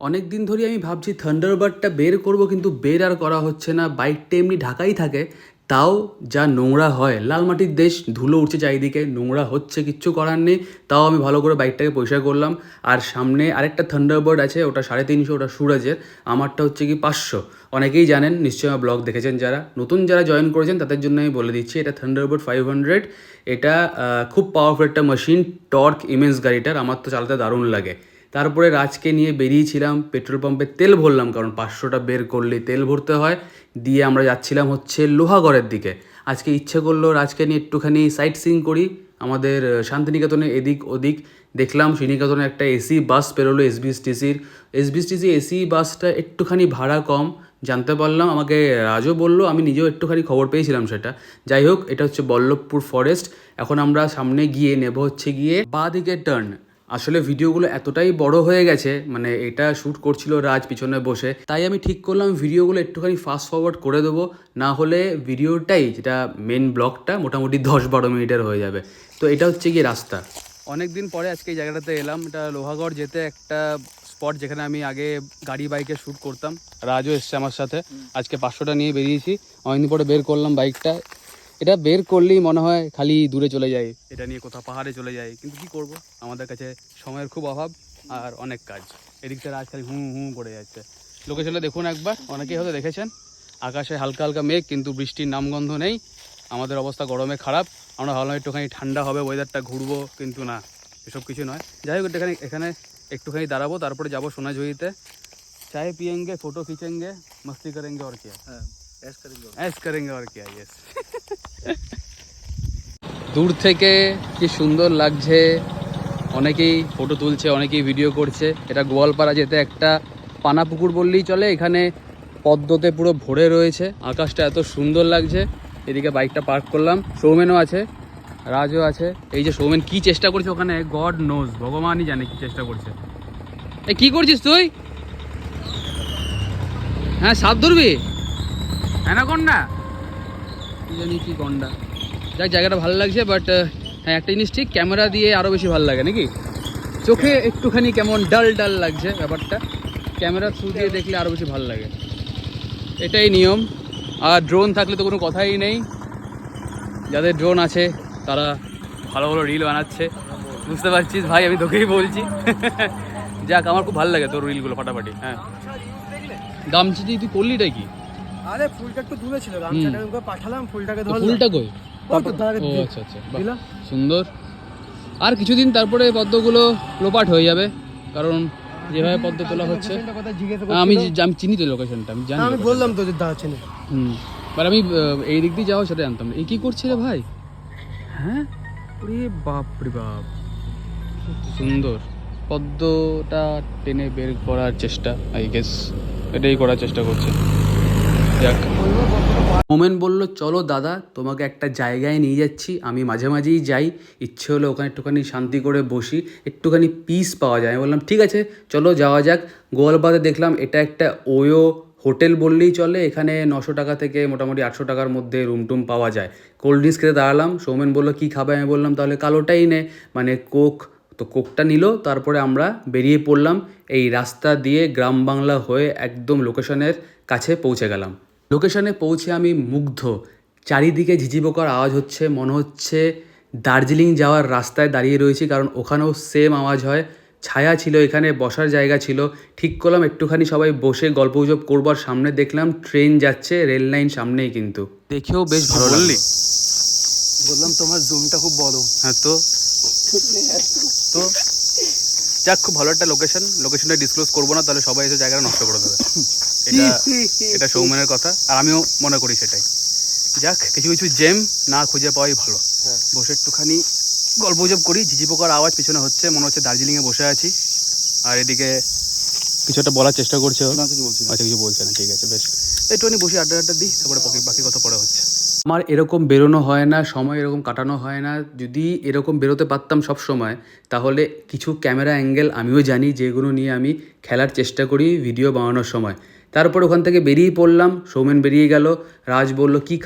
অনেক দিন ধরেই আমি ভাবছি থান্ডারবার্ডটা বের করব, কিন্তু বের আর করা হচ্ছে না। বাইকটা এমনি ঢাকাই থাকে, তাও যা নোংরা হয়, লাল মাটির দেশ, ধুলো উঠছে চারিদিকে, নোংরা হচ্ছে, কিচ্ছু করার নেই। তাও আমি ভালো করে বাইকটাকে পরিষ্কার করলাম। আর সামনে আরেকটা থান্ডারবার্ড আছে, ওটা 350, ওটা সুরাজের। আমারটা হচ্ছে কি 500। অনেকেই জানেন নিশ্চয়ই, আমার ব্লগ দেখেছেন। যারা নতুন যারা জয়েন করেছেন তাদের জন্য আমি বলে দিচ্ছি, এটা থান্ডারবার্ড 500। এটা খুব পাওয়ারফুল একটা মেশিন, টর্ক ইমেন্স গাড়িটার। আমার তো চালাতে দারুণ লাগে। তারপরে রাজকে নিয়ে বেরিয়েছিলাম, পেট্রোল পাম্পে তেল ভরলাম, কারণ 500টা বের করলেই তেল ভরতে হয়। দিয়ে আমরা যাচ্ছিলাম হচ্ছে লোহাগড়ের দিকে। আজকে ইচ্ছে করলো রাজকে নিয়ে একটুখানি সাইট সিইং করি আমাদের শান্তিনিকেতনে এদিক ওদিক। দেখলাম শ্রীনিকেতনে একটা এসি বাস বেরোলো এসবিএসটিসি এসি বাসটা একটুখানি ভাড়া কম জানতে পারলাম। আমাকে রাজও বললো, আমি নিজেও একটুখানি খবর পেয়েছিলাম সেটা। যাই হোক, এটা হচ্ছে বল্লভপুর ফরেস্ট। এখন আমরা সামনে গিয়ে নেব হচ্ছে গিয়ে বাঁ দিকে টার্ন। আসলে ভিডিওগুলো এতটাই বড় হয়ে গেছে, মানে এটা শ্যুট করছিল রাজ পিছনে বসে, তাই আমি ঠিক করলাম ভিডিওগুলো একটুখানি ফাস্ট ফরওয়ার্ড করে দেবো। না হলে ভিডিওটাই, যেটা মেন ব্লগটা, মোটামুটি 10-12 মিনিটের হয়ে যাবে। তো এটা হচ্ছে গিয়ে রাস্তা। অনেক দিন পরে আজকে এই জায়গাটাতে এলাম। এটা লোহাগড় যেতে একটা স্পট, যেখানে আমি আগে গাড়ি বাইকে শ্যুট করতাম। রাজও এসছে আমার সাথে। আজকে 500টা নিয়ে বেরিয়েছি। অনেকদিন পরে বের করলাম বাইকটা। এটা বের করলেই মনে হয় খালি দূরে চলে যায়, এটা নিয়ে কোথাও পাহাড়ে চলে যায়। কিন্তু কি করব, আমাদের কাছে সময়ের খুব অভাব আর অনেক কাজ। এদিকটা রাজ খালি হুঁ হুঁ করে যাচ্ছে। লোকেশনটা দেখুন একবার, অনেকেই হয়তো দেখেছেন। আকাশে হালকা হালকা মেঘ, কিন্তু বৃষ্টির নামগন্ধ নেই। আমাদের অবস্থা গরমে খারাপ। আমরা ভাবলাম একটুখানি ঠান্ডা হবে, ওয়েদারটা ঘুরবো, কিন্তু না, এসব কিছু নয়। যাই হোক, এখানে একটুখানি দাঁড়াবো, তারপরে যাবো সোনাঝুরিতে। চায় পিয়েঙ্গে, ফটো খিচেঙ্গে, মস্তি করেঙ্গে, और क्या ऐश करेंगे और क्या। यस। দূর থেকে কি সুন্দর লাগছে, অনেকেই ফটো তুলছে, অনেকেই ভিডিও করছে। এটা গোয়ালপাড়া যেতে একটা পানাপুকুর বললেই চলে। এখানে পদ্মতে পুরো ভরে রয়েছে, আকাশটা এত সুন্দর লাগছে। এদিকে বাইকটা পার্ক করলাম, সৌমেনও আছে, রাজও আছে। এই যে সৌমেন কি চেষ্টা করছে ওখানে, গড নোজ, ভগবানই জানে কি চেষ্টা করছে। এই কি করছিস তুই? হ্যাঁ, সাপ ধরবি? অ্যানাকোন্ডা কি জানি কি গন্ডা। যাক, জায়গাটা ভালো লাগছে, বাট হ্যাঁ, একটা জিনিস ঠিক, ক্যামেরা দিয়ে আরও বেশি ভালো লাগে নাকি? চোখে একটুখানি কেমন ডাল ডাল লাগছে ব্যাপারটা, ক্যামেরা থ্রু দিয়ে দেখলে আরও বেশি ভালো লাগে। এটাই নিয়ম। আর ড্রোন থাকলে তো কোনো কথাই নেই। যাদের ড্রোন আছে তারা ভালো ভালো রিল বানাচ্ছে, বুঝতে পারছিস ভাই, আমি তোকেই বলছি। যাক, আমার খুব ভালো লাগে তোর রিলগুলো, ফাটাফাটি। হ্যাঁ, গামছা দিয়ে তুই করলিটাই কি? আরে ফুলটা একটু দূরে ছিল, গামছাটা ওকে পাঠালাম, ফুলটাকে ধরলাম। ফুলটা কই? ও আচ্ছা আচ্ছা, সুন্দর। আর কিছুদিন তারপরে পদ্মগুলো লোপাট হয়ে যাবে, কারণ যেভাবে পদ্ম তোলা হচ্ছে। আমি চিনি তো লোকেশনটা, আমি জানি। আমি বললাম তো যে দা আছে না। বাট আমি এই দিক দিয়ে যাওয়া সেটা জানতাম না। এই কি করছে রে ভাই? হ্যাঁ, ওরে বাপ রে বাপ, সুন্দর। পদ্মটা টেনে বের করার চেষ্টা, আই গেস এটাই করার চেষ্টা করছে। যাক, মোমেন বলল, চলো দাদা, তোমাকে একটা জায়গায় নিয়ে যাচ্ছি। আমি মাঝে মাঝেই যাই, ইচ্ছে হলে ওখানে একটুখানি শান্তি করে বসি, একটুখানি পিস পাওয়া যায়। আমি বললাম ঠিক আছে, চলো যাওয়া যাক। গোয়ালপাড়ে দেখলাম এটা একটা ওয়ো হোটেল বললেই চলে। এখানে 900 টাকা থেকে মোটামুটি 800 টাকার মধ্যে রুম টুম পাওয়া যায়। কোল্ড ড্রিঙ্কস খেতে দাঁড়ালাম, সৌমেন বললো কী খাবে? আমি বললাম তাহলে কালোটাই নে, মানে কোক। তো কোকটা নিল। তারপরে আমরা বেরিয়ে পড়লাম এই রাস্তা দিয়ে, গ্রাম বাংলা হয়ে একদম লোকেশনের কাছে পৌঁছে গেলাম। লোকেশনে পৌঁছে আমি মুগ্ধ। চারিদিকে ঝিঝি পোকার আওয়াজ হচ্ছে, মনে হচ্ছে দার্জিলিং যাওয়ার রাস্তায় দাঁড়িয়ে রয়েছি, কারণ ওখানেও সেম আওয়াজ হয়। ছায়া ছিল, এখানে বসার জায়গা ছিল। ঠিক করলাম একটুখানি সবাই বসে গল্পগুজব করবার। সামনে দেখলাম ট্রেন যাচ্ছে, রেল লাইন সামনেই, কিন্তু দেখেও বেশ ভালো লাগলো। বললাম তোমার জুমটা খুব বড়। হ্যাঁ, তো তো যাক, খুব ভালো একটা লোকেশনটা ডিসক্লোজ করবো না, তাহলে সবাই এসে জায়গাটা নষ্ট করে দেবে। এটা সৌমেনের কথা, আর আমিও মনে করি সেটাই। যাক, কিছু কিছু জেম না খুঁজে পাওয়াই ভালো। বসে একটুখানি গল্পগুজব করি। ঝিঝি পোকার আওয়াজ পিছনে হচ্ছে, মনে হচ্ছে দার্জিলিংয়ে বসে আছি। আর এদিকে কিছু একটা বলার চেষ্টা করছে। কিছু বলছি না। আচ্ছা, কিছু বলছে না, ঠিক আছে, বেশ। একটুখানি বসি, আড্ডা দিই, তারপরে বাকি কথা পরে হচ্ছে। আমার এরকম বেরোনো হয় না, সময় এরকম কাটানো হয় না। যদি এরকম বেরোতে পারতাম সব সময়, তাহলে কিছু ক্যামেরা অ্যাঙ্গেল আমিও জানি, যেগুলো নিয়ে আমি খেলার চেষ্টা করি ভিডিও বানানোর সময়। তারপর ওখান থেকে বেরিয়ে পড়লাম, সৌমেন বেরিয়ে গেল, রাজ বলল কি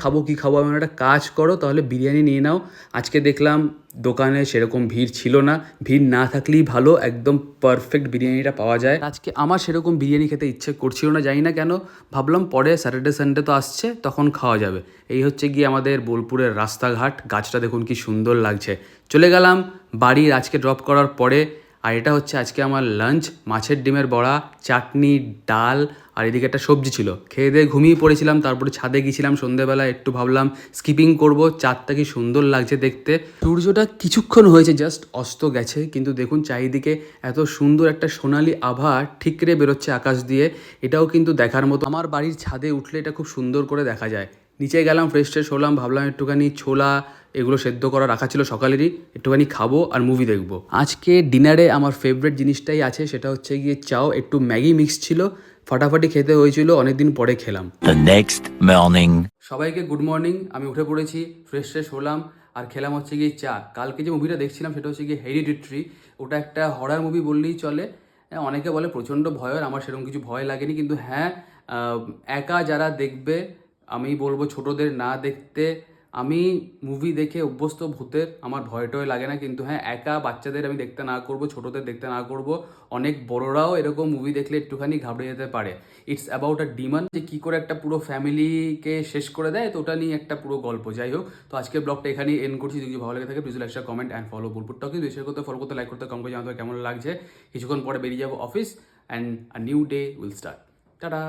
খাবো, আমি একটা কাজ করো তাহলে বিরিয়ানি নিয়ে নাও। আজকে দেখলাম দোকানে সেরকম ভিড় ছিল না, ভিড় না থাকলেই ভালো, একদম পারফেক্ট বিরিয়ানিটা পাওয়া যায়। আজকে আমার সেরকম বিরিয়ানি খেতে ইচ্ছে করছিল না, জানি না কেন, ভাবলাম পরে স্যাটারডে সানডে তো আসছে তখন খাওয়া যাবে। এই হচ্ছে গিয়ে আমাদের বোলপুরের রাস্তাঘাট, গাছটা দেখুন কি সুন্দর লাগছে। চলে গেলাম বাড়ি আজকে ড্রপ করার পরে। আর এটা হচ্ছে আজকে আমার লাঞ্চ, মাছের ডিমের বড়া, চাটনি, ডাল, আর এদিকে একটা সবজি ছিল। খেয়ে দিয়ে ঘুমিয়ে পড়েছিলাম, তারপরে ছাদে গিয়েছিলাম সন্ধ্যেবেলা, একটু ভাবলাম স্কিপিং করব। চাঁদটা কি সুন্দর লাগছে দেখতে। সূর্যটা কিছুক্ষণ হয়েছে জাস্ট অস্ত গেছে, কিন্তু দেখুন চারিদিকে এত সুন্দর একটা সোনালি আভা ঠিকরে বেরোচ্ছে আকাশ দিয়ে, এটাও কিন্তু দেখার মতো। আমার বাড়ির ছাদে উঠলে এটা খুব সুন্দর করে দেখা যায়। নিচে গেলাম, ফ্রেশ ট্রেশ হলাম, ভাবলাম একটুখানি ছোলা এগুলো সেদ্ধ করা রাখা ছিল সকালেরই, একটুখানি খাবো আর মুভি দেখবো। আজকে ডিনারে আমার ফেভারিট জিনিসটাই আছে, সেটা হচ্ছে গিয়ে চাও, একটু ম্যাগি মিক্স ছিল, ফাটাফাটি খেতে হয়েছিল, অনেকদিন পরে খেলাম। The next morning. সবাইকে গুড মর্নিং। আমি উঠে পড়েছি, ফ্রেশ ট্রেশ হলাম আর খেলাম হচ্ছে গিয়ে চা। কালকে যে মুভিটা দেখছিলাম সেটা হচ্ছে গিয়ে হেরিডিটরি, ওটা একটা হরার মুভি বললেই চলে। অনেকে বলে প্রচণ্ড ভয়ের, আমার সেরকম কিছু ভয় লাগেনি, কিন্তু হ্যাঁ একা যারা দেখবে আমি বলবো ছোটদের না দেখতে। আমি মুভি দেখে অভ্যস্ত ভূতের, আমার ভয়টয় লাগে না, কিন্তু হ্যাঁ একা বাচ্চাদের আমি দেখতে না করব, ছোটদের দেখতে না করব। অনেক বড়রাও এরকম মুভি দেখলে একটুখানি ঘাবড়ে যেতে পারে। ইটস অ্যাবাউট আ ডিমন, যে কী করে একটা পুরো ফ্যামিলিকে শেষ করে দেয়, তো ওটা নিয়ে একটা পুরো গল্প। যাই হোক, তো আজকের ব্লগটা এখানেই এন্ড করছি। যদি ভালো লাগে থাকে please like share comment and follow Bolpur talkies. বেশি করতে ফলো করতে, লাইক করতে, কমেন্ট করে জানাতে কেমন লাগছে। কিছুক্ষণ পরে বেরিয়ে যাবো office and a new day will start. Tata.